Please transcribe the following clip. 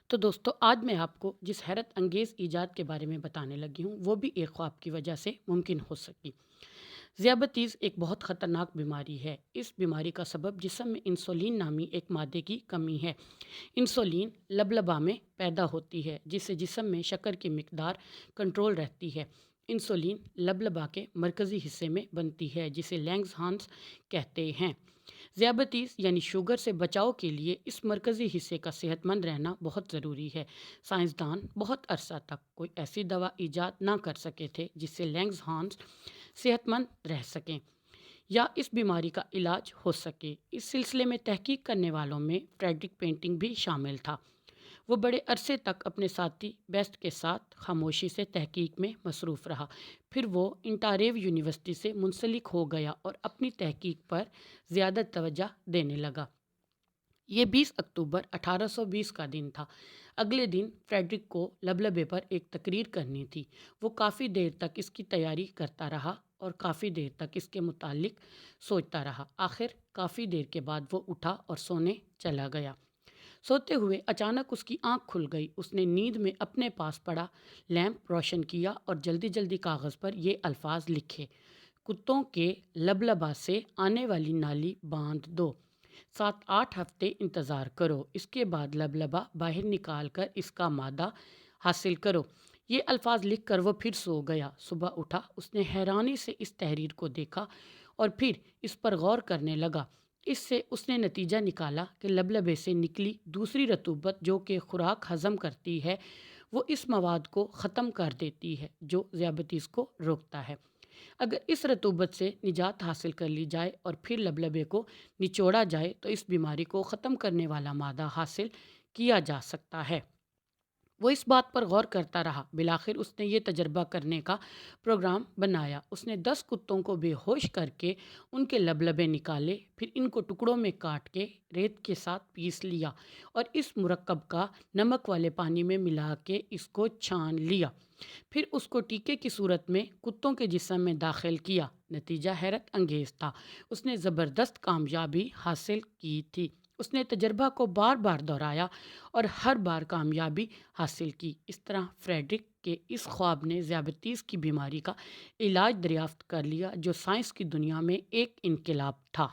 تو دوستو آج میں آپ کو جس حیرت انگیز ایجاد کے بارے میں بتانے لگی ہوں وہ بھی ایک خواب کی وجہ سے ممکن ہو سکی۔ ذیابیطس ایک بہت خطرناک بیماری ہے۔ اس بیماری کا سبب جسم میں انسولین نامی ایک مادے کی کمی ہے۔ انسولین لبلبا میں پیدا ہوتی ہے جس سے جسم میں شکر کی مقدار کنٹرول رہتی ہے۔ انسولین لبلبا کے مرکزی حصے میں بنتی ہے جسے لینگز ہانس کہتے ہیں۔ ذیابیطس یعنی شوگر سے بچاؤ کے لیے اس مرکزی حصے کا صحت مند رہنا بہت ضروری ہے۔ سائنسدان بہت عرصہ تک کوئی ایسی دوا ایجاد نہ کر سکے تھے جس سے لینگز ہانس صحت مند رہ سکیں یا اس بیماری کا علاج ہو سکے۔ اس سلسلے میں تحقیق کرنے والوں میں فریڈرک پینٹنگ بھی شامل تھا۔ وہ بڑے عرصے تک اپنے ساتھی بیسٹ کے ساتھ خاموشی سے تحقیق میں مصروف رہا۔ پھر وہ انٹاریو یونیورسٹی سے منسلک ہو گیا اور اپنی تحقیق پر زیادہ توجہ دینے لگا۔ یہ 20 اکتوبر 1820 کا دن تھا۔ اگلے دن فریڈرک کو لبلبے پر ایک تقریر کرنی تھی۔ وہ کافی دیر تک اس کی تیاری کرتا رہا اور کافی دیر تک اس کے متعلق سوچتا رہا۔ آخر کافی دیر کے بعد وہ اٹھا اور سونے چلا گیا۔ سوتے ہوئے اچانک اس کی آنکھ کھل گئی۔ اس نے نیند میں اپنے پاس پڑا لیمپ روشن کیا اور جلدی جلدی کاغذ پر یہ الفاظ لکھے: کتوں کے لبلبا سے آنے والی نالی باندھ دو، 7-8 ہفتے انتظار کرو، اس کے بعد لبلبا باہر نکال کر اس کا مادہ حاصل کرو۔ یہ الفاظ لکھ کر وہ پھر سو گیا۔ صبح اٹھا، اس نے حیرانی سے اس تحریر کو دیکھا اور پھر اس پر غور کرنے لگا۔ اس سے اس نے نتیجہ نکالا کہ لبلبے سے نکلی دوسری رطوبت جو کہ خوراک ہضم کرتی ہے وہ اس مواد کو ختم کر دیتی ہے جو ذیابیطس کو روکتا ہے۔ اگر اس رطوبت سے نجات حاصل کر لی جائے اور پھر لبلبے کو نچوڑا جائے تو اس بیماری کو ختم کرنے والا مادہ حاصل کیا جا سکتا ہے۔ وہ اس بات پر غور کرتا رہا۔ بالآخر اس نے یہ تجربہ کرنے کا پروگرام بنایا۔ اس نے 10 کتوں کو بے ہوش کر کے ان کے لبلبے نکالے، پھر ان کو ٹکڑوں میں کاٹ کے ریت کے ساتھ پیس لیا اور اس مرکب کا نمک والے پانی میں ملا کے اس کو چھان لیا۔ پھر اس کو ٹیکے کی صورت میں کتوں کے جسم میں داخل کیا۔ نتیجہ حیرت انگیز تھا۔ اس نے زبردست کامیابی حاصل کی تھی۔ اس نے تجربہ کو بار بار دہرایا اور ہر بار کامیابی حاصل کی۔ اس طرح فریڈرک کے اس خواب نے ذیابیطس کی بیماری کا علاج دریافت کر لیا جو سائنس کی دنیا میں ایک انقلاب تھا۔